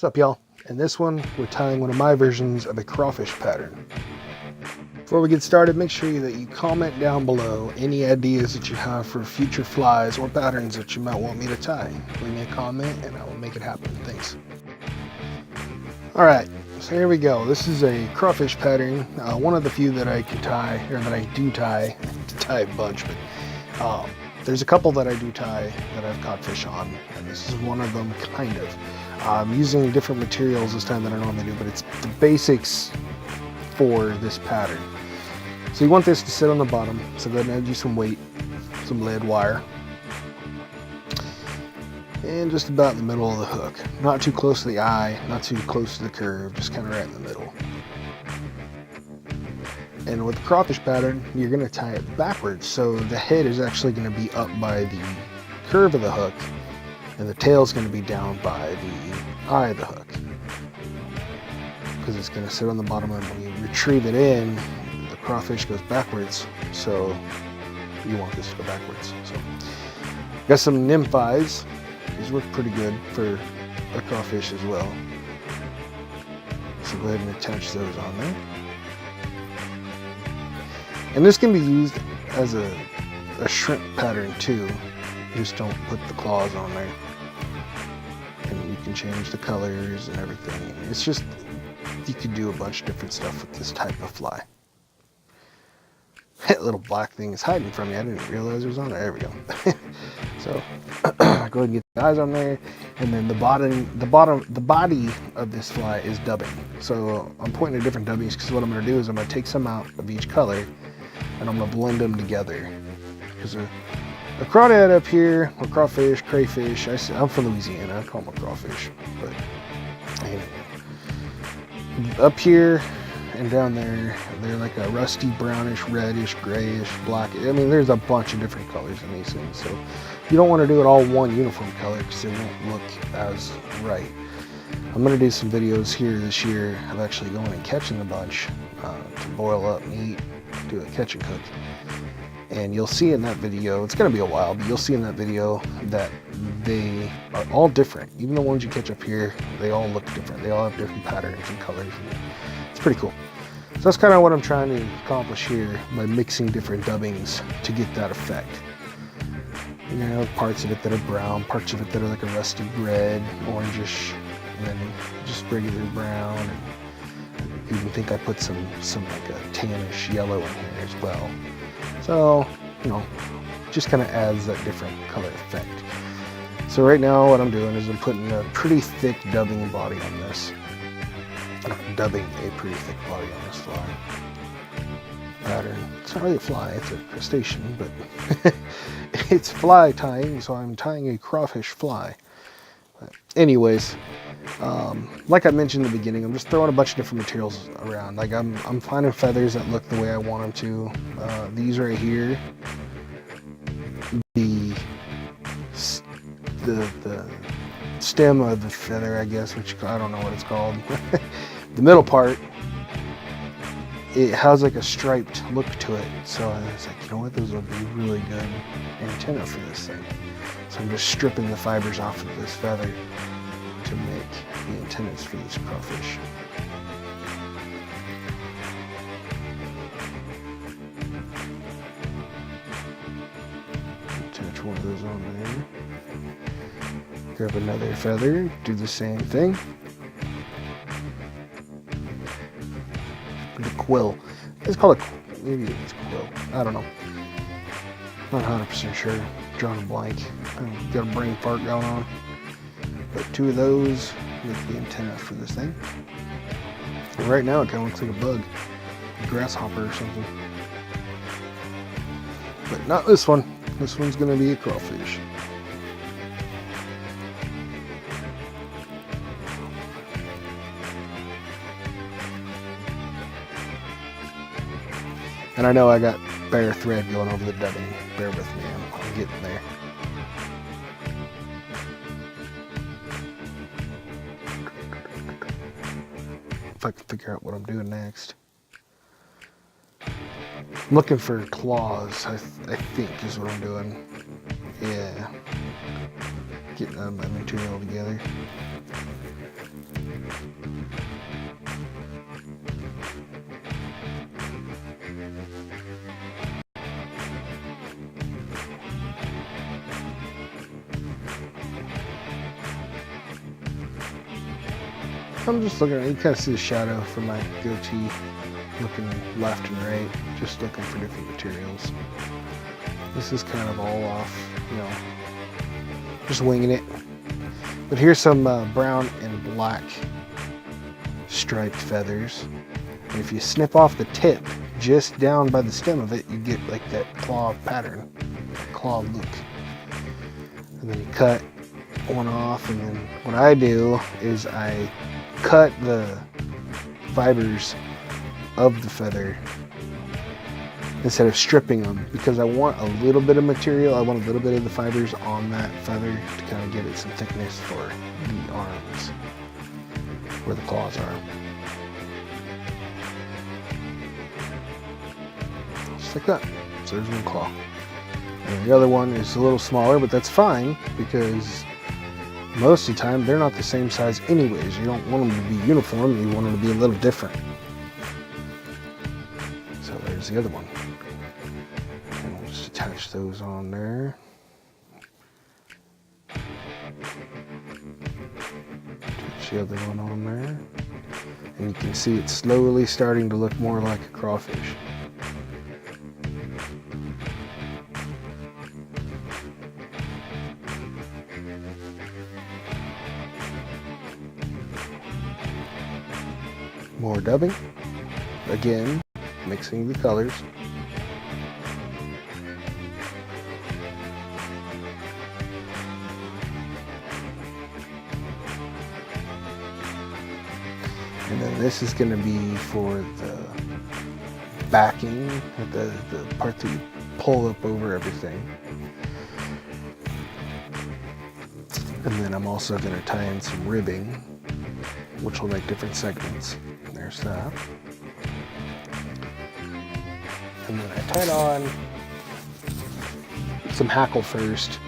What's up, y'all? In this one, we're tying one of my versions of a crawfish pattern. Before we get started, make sure that you comment down below any ideas that you have for future flies or patterns that you might want me to tie. Leave me a comment and I will make it happen. Thanks. Alright, so here we go. This is a crawfish pattern. One of the few that I can tie, or that I do tie. I tie a bunch, but there's a couple that I do tie that I've caught fish on, and this is one of them, kind of. I'm using different materials this time than I normally do, but it's the basics for this pattern. So you want this to sit on the bottom, so go ahead and add you some weight, some lead wire, and just about in the middle of the hook. Not too close to the eye, not too close to the curve, just kind of right in the middle. And with the crawfish pattern, you're going to tie it backwards, so the head is actually going to be up by the curve of the hook, and the tail is going to be down by the eye of the hook. Because it's going to sit on the bottom, and when you retrieve it in, the crawfish goes backwards, so you want this to go backwards. So, got some nymph eyes. These work pretty good for a crawfish as well. So go ahead and attach those on there. And this can be used as a shrimp pattern too. Just don't put the claws on there. And you can change the colors and everything. It's just, you can do a bunch of different stuff with this type of fly. That little black thing is hiding from me. I didn't realize it was on there. There we go. So go ahead and get the eyes on there, and then the body of this fly is dubbing. So I'm pointing at different dubbings because what I'm going to do is I'm going to take some out of each color, and I'm going to blend them together. Because a crawdad up here, or crawfish, crayfish. I'm from Louisiana. I call them a crawfish, but anyway. Up here and down there, they're like a rusty brownish, reddish, grayish, black. I mean, there's a bunch of different colors in these things, so you don't want to do it all one uniform color because it won't look as right. I'm going to do some videos here this year of actually going and catching a bunch to boil up meat, do a catch and cook. And you'll see in that video, it's going to be a while, but you'll see in that video that they are all different. Even the ones you catch up here, they all look different. They all have different patterns and colors. And it's pretty cool. So that's kind of what I'm trying to accomplish here by mixing different dubbings to get that effect. You know, parts of it that are brown, parts of it that are like a rusty red, orangish, and then just regular brown. And I even think I put some like a tannish yellow in here as well. So, you know, just kind of adds that different color effect. So right now what I'm doing is I'm putting a pretty thick dubbing body on this. I'm dubbing a pretty thick body on this fly pattern. It's not really a fly, it's a crustacean, but it's fly tying, so I'm tying a crawfish fly. But anyways, like I mentioned in the beginning, I'm just throwing a bunch of different materials around. Like I'm finding feathers that look the way I want them to. These right here, the stem of the feather, I guess, which I don't know what it's called. The middle part, it has like a striped look to it. So I was like, you know what, those would be really good antenna for this thing. So I'm just stripping the fibers off of this feather to make the antennas for this crawfish. Attach one of those on there. Grab another feather, do the same thing. The quill. It's called a, maybe it's quill. I don't know. Not 100% sure. Drawing a blank. Got a brain fart going on. But two of those make the antenna for this thing. And right now it kind of looks like a bug. A grasshopper or something. But not this one. This one's going to be a crawfish. And I know I got bare thread going over the dubbing. Bear with me, I'm getting there. If I can figure out what I'm doing next. I'm looking for claws, I think is what I'm doing. Yeah. Getting my material together. I'm just looking at it. You kind of see the shadow from my goatee, looking left and right, just looking for different materials. This is kind of all off, you know, just winging it. But here's some brown and black striped feathers. And if you snip off the tip just down by the stem of it, you get like that claw pattern, claw look. And then you cut one off, and then what I do is I cut the fibers of the feather instead of stripping them, because I want a little bit of material, I want a little bit of the fibers on that feather to kind of give it some thickness for the arms where the claws are. Just like that. So there's one claw. And the other one is a little smaller, but that's fine because most of the time they're not the same size anyways. You don't want them to be uniform, you want them to be a little different. So there's the other one. And we'll just attach those on there. Attach the other one on there. And you can see it's slowly starting to look more like a crawfish. More dubbing, again, mixing the colors. And then this is going to be for the backing, the part that you pull up over everything. And then I'm also going to tie in some ribbing, which will make different segments. There's that. And then I tied on some hackle first,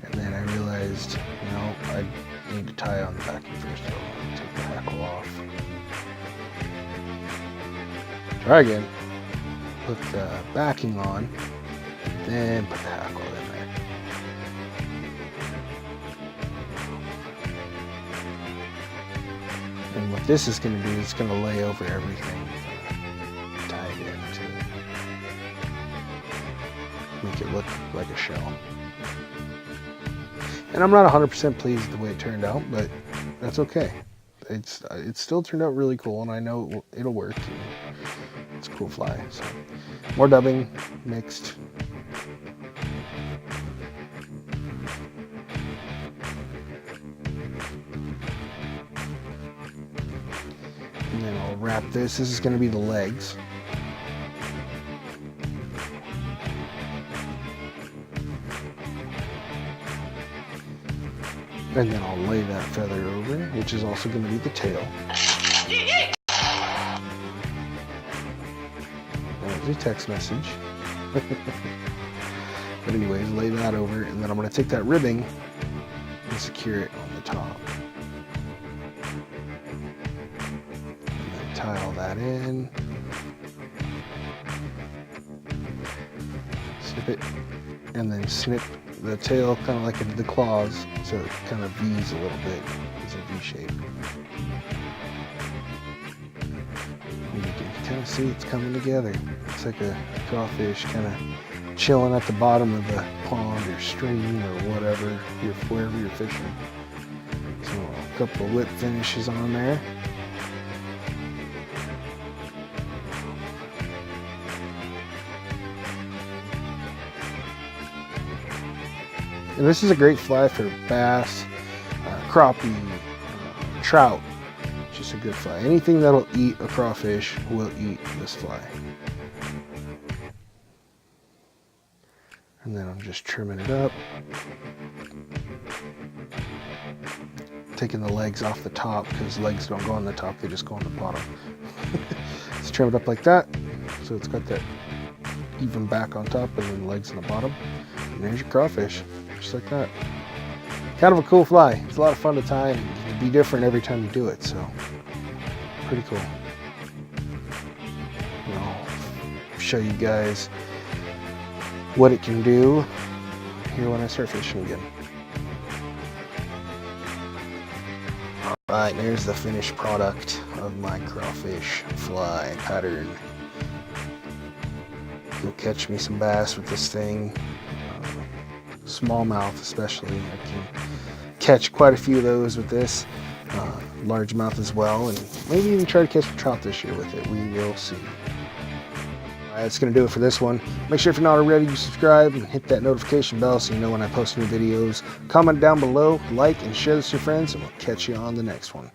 and then I realized, no, I need to tie on the backing first, so I'll take the hackle off. Try again. Put the backing on, then put the hackle in there. And what this is going to do is it's going to lay over everything, tie it in to make it look like a shell. And I'm not 100% pleased with the way it turned out, but that's okay. It still turned out really cool, and I know it'll work. It's a cool fly. So more dubbing mixed. And then I'll wrap this. This is going to be the legs. And then I'll lay that feather over, which is also going to be the tail. There's a text message. But anyways, lay that over, and then I'm going to take that ribbing and secure it on the top. Tie all that in, snip it, and then snip the tail kind of like into the claws, so it kind of V's a little bit, it's a V shape. And you can kind of see it's coming together. It's like a crawfish kind of chilling at the bottom of the pond or stream or whatever, wherever you're fishing. So a couple of whip finishes on there. And this is a great fly for bass, crappie, trout. It's just a good fly. Anything that'll eat a crawfish will eat this fly. And then I'm just trimming it up. Taking the legs off the top, because legs don't go on the top, they just go on the bottom. Just trim it up like that. So it's got that even back on top and then legs on the bottom. And there's your crawfish. Just like that. Kind of a cool fly. It's a lot of fun to tie, and it'll be different every time you do it, so pretty cool. And I'll show you guys what it can do here when I start fishing again. Alright, there's the finished product of my crawfish fly pattern. You'll catch me some bass with this thing. Smallmouth especially. I can catch quite a few of those with this. Largemouth as well, and maybe even try to catch a trout this year with it. We will see. Alright, that's going to do it for this one. Make sure if you're not already, you subscribe and hit that notification bell so you know when I post new videos. Comment down below, like, and share this with your friends, and we'll catch you on the next one.